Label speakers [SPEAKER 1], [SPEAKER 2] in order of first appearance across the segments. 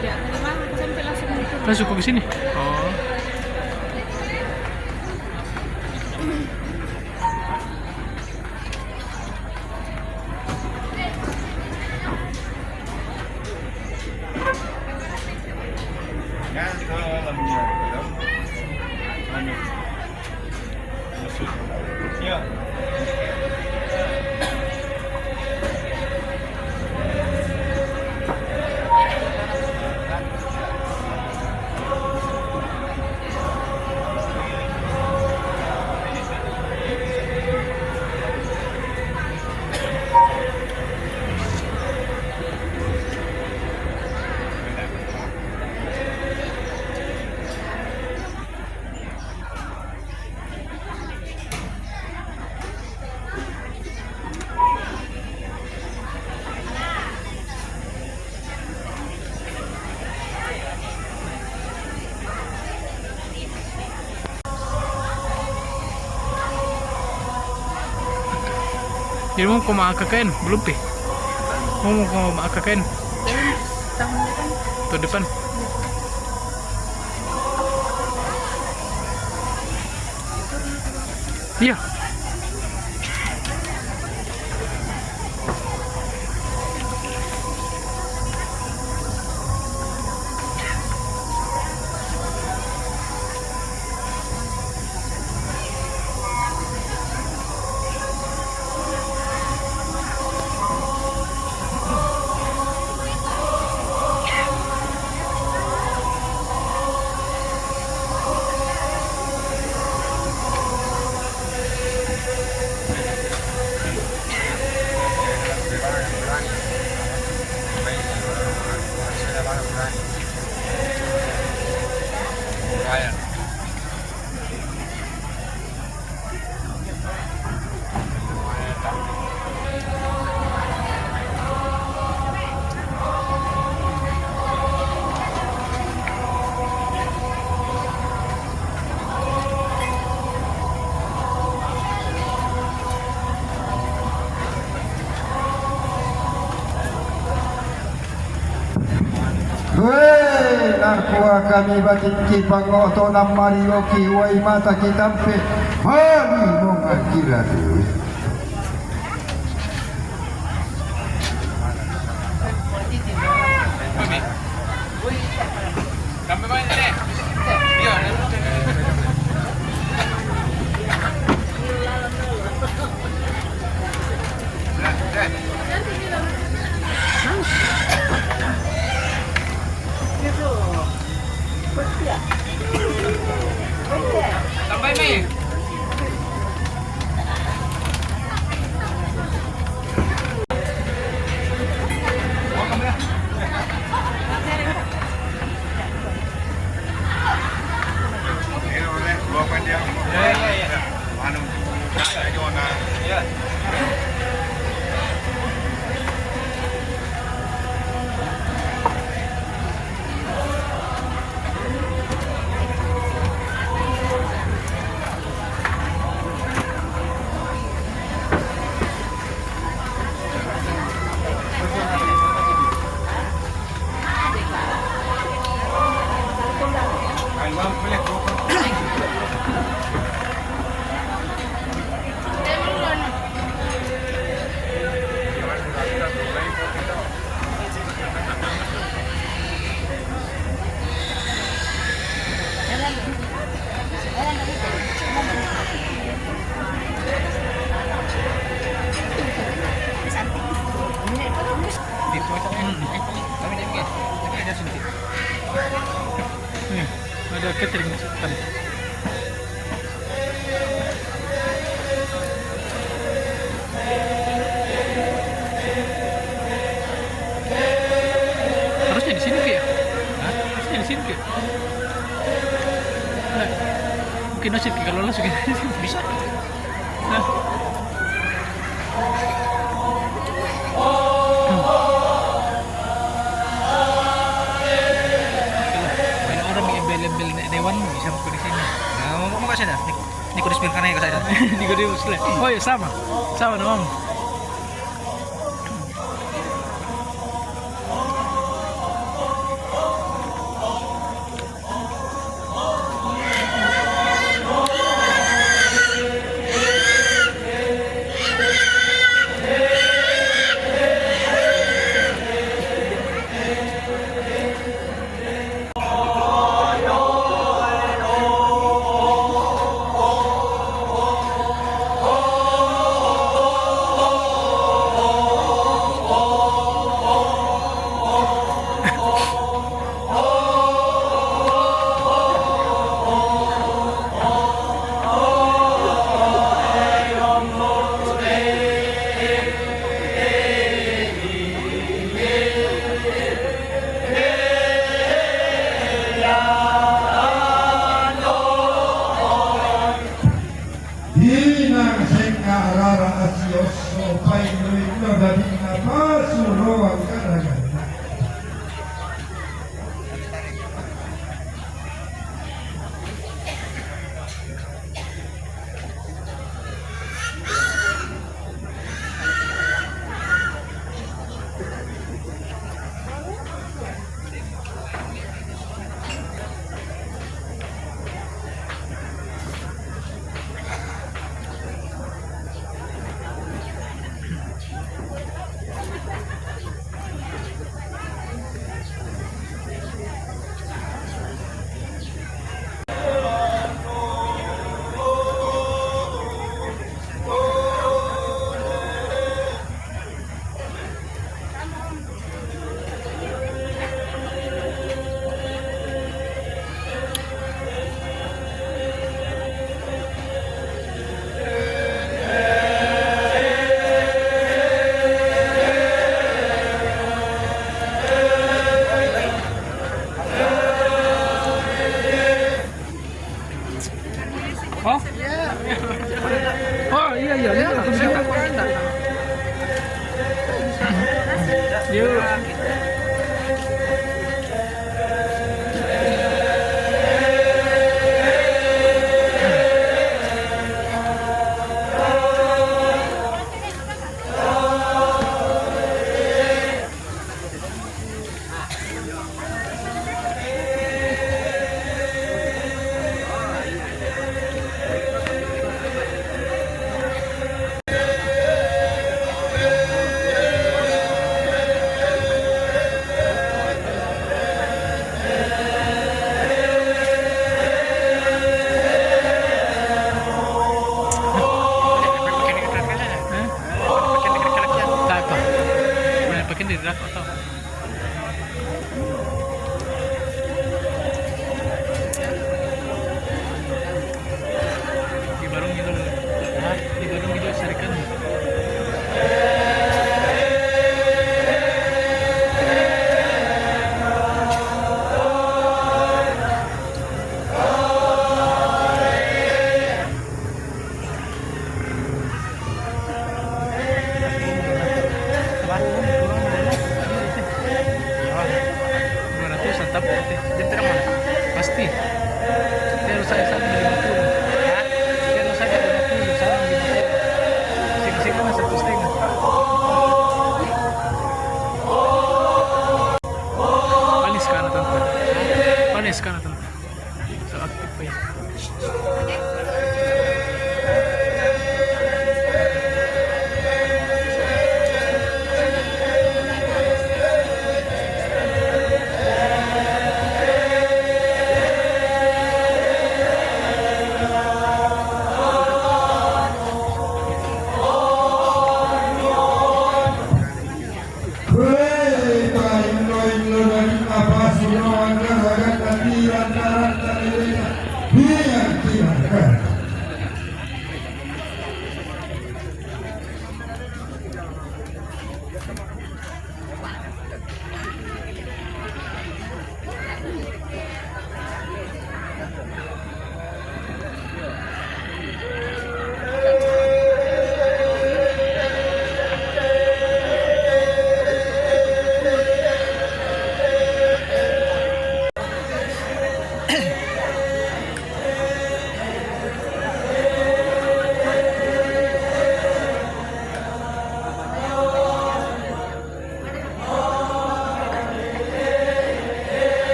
[SPEAKER 1] tidak terima sampai langsung turun.
[SPEAKER 2] Langsung ke sini. Oh. Jadi mau ke KKN belum pi? Mau ke KKN
[SPEAKER 1] Tahun depan.
[SPEAKER 2] tahun depan? Iya.
[SPEAKER 3] Hei, narkoa kami batin ki pangoto nam Mario ki wai mata ki tampe hari mong akira tu.
[SPEAKER 2] Kami main ini. Iya. Sampai Mei. Ada catering tadi. Harusnya di sini ya? Harusnya di sini ya? Nah, mungkin nasib kalau lolos bisa. Nah. Dewan bisa masuk di sini. Nah, mau kasih dah. Niko dispilkan aja ke saya. Niko dispilkan. Oh iya sama dong. mantap. Jam berapa mana? Pasti. Terus saya sama 50. Terus saya 50, sama 50. Sing-sing mah 1,5. Panis ka na tante. Panis ka na tante. So active pa yan.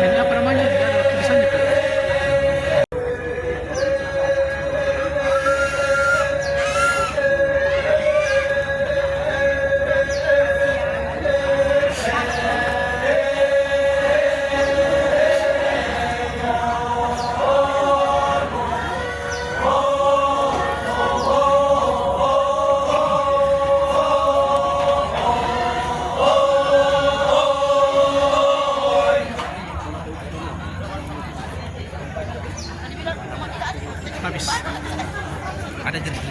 [SPEAKER 2] Dan apa namanya? Ada tulisannya kan? Habis. Ada jenis.